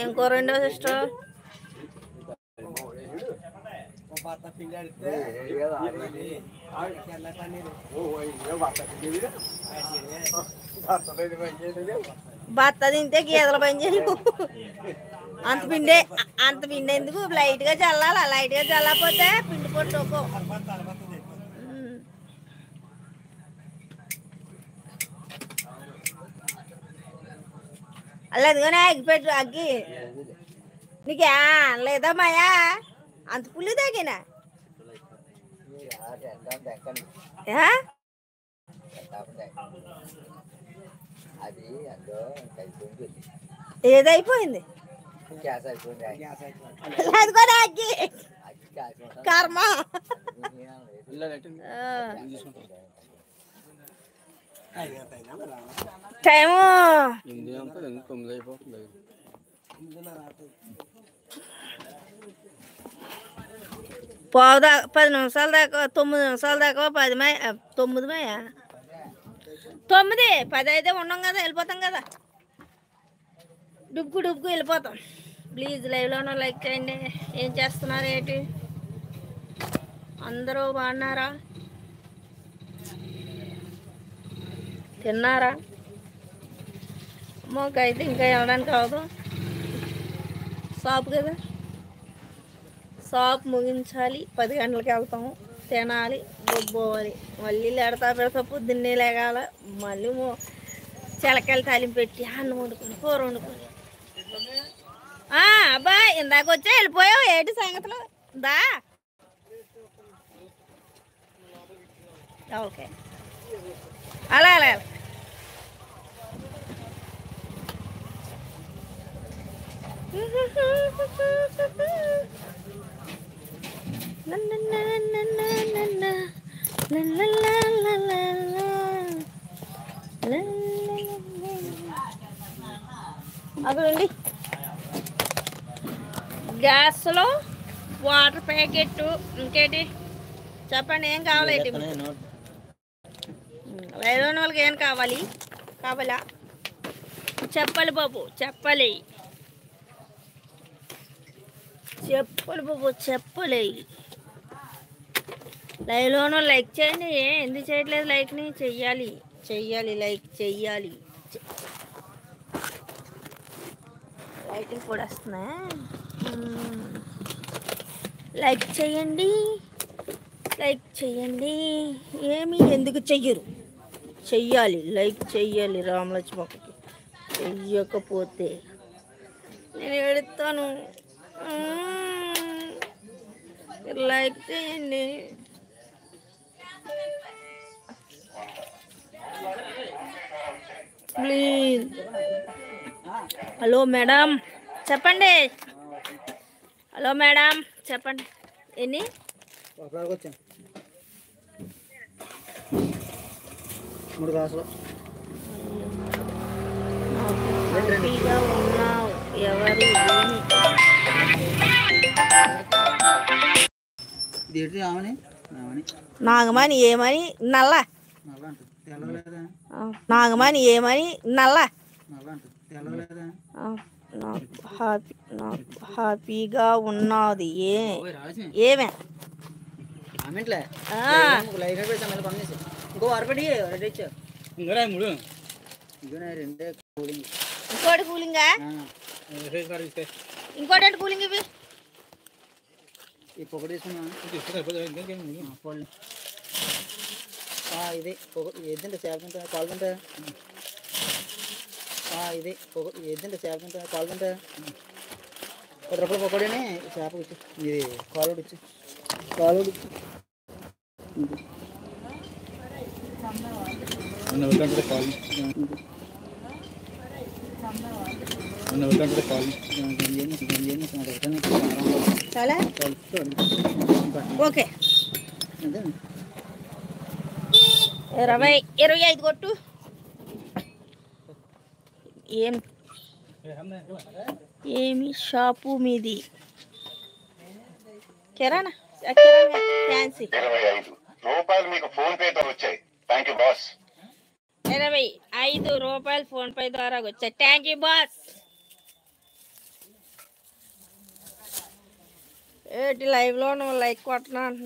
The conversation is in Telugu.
ఏం కూర వండావు సిస్టర్? బత్త తింటే గీదల పని చేయవు. అంత పిండి ఎందుకు? లైట్ గా చల్లాలా, లైట్ గా చల్లకపోతే పిండి పొట్టుకో. అలా ఎదుగునే అగ్గిపెట్టు అగ్గి నీకే లేదా మాయా అంత పుల్లి తగ్గినా ఏదైపోయింది అగ్గి కర్మ. టైము 10 నిమిషాల దాకా, 9 నిమిషాల దాకా 10 9 10 అయితే ఉన్నాం కదా, వెళ్ళిపోతాం కదా, డుబ్బుకు వెళ్ళిపోతాం. ప్లీజ్ లైవ్లోనూ లైక్ చేయండి. ఏం చేస్తున్నారు ఏంటి? అందరూ బాగున్నారా? తిన్నారా? మాకైతే ఇంకా వెళ్ళడానికి అవదు, షాప్ కదా, షాప్ ముగించాలి. 10 గంటలకి వెళ్తాము, తినాలి, బొబ్బోవాలి, మళ్ళీ పెడతా పొద్దున్నే లేగాల, మళ్ళీ చిలకలు తాలింపు పెట్టి అన్నం వండుకొని కూర వండుకొని. అబ్బాయి ఇందాక వచ్చా వెళ్ళిపోయావు, ఏంటి సంగతులు? దా ఓకే, అలా అలా అక్కడండి గ్యాస్లో వాటర్ ప్యాకెట్, ఇంకేంటి చెప్పండి, ఏం కావాలి? లైవ్లోని వాళ్ళకి ఏం కావాలా చెప్పాలి బాబు, చెప్పాలి బాబు, చెప్పలే. లైవ్లోనూ లైక్ చేయండి. ఎందుకు చేయట్లేదు? లైక్ని చెయ్యాలి, లైక్ చెయ్యాలి. లైటింగ్ కూడా వస్తున్నా, లైక్ చేయండి. ఏమి ఎందుకు చెయ్యరు? చెయ్యాలి, లైక్ చెయ్యాలి. రామలక్ష్మకి చెయ్యకపోతే నేను ఎడతాను. లైక్ చేయండి. ప్లీజ్. హలో మేడం చెప్పండి. హలో మేడం చెప్పండి. ఎన్ని ఉన్నావు? ఎవరి నాగమణి ఏమని నల్ల, నాగమణి ఏమని నల్ల, హ్యాపీగా ఉన్నది. ఏమే ఇంకోటి కూలింగా, ఇంకోటి కూలింగ్. ఇవి ఇది ఏదంటే చేపంటే పాల్గొంటే, ఇది ఏదంటే చేపంటే పాల్గొంటే 10 రూపాయలు పకోడీని చేప ఇచ్చి, ఇది కాలుడు ఇచ్చి చాలా ఓకే. 25 కొట్టు. ఏమి షాపు మీది? కిరాణా ఫ్యాన్సీ. 25 రూపాయలు మీకు ఫోన్ పే ద్వారా వచ్చాయి. Thank you boss. 25 రూపాయలు ఫోన్ పే ద్వారా వచ్చాయి. Thank you boss. ఏంటి లైవ్లో నువ్వు లైక్ కొట్టనా అంటున్నావు?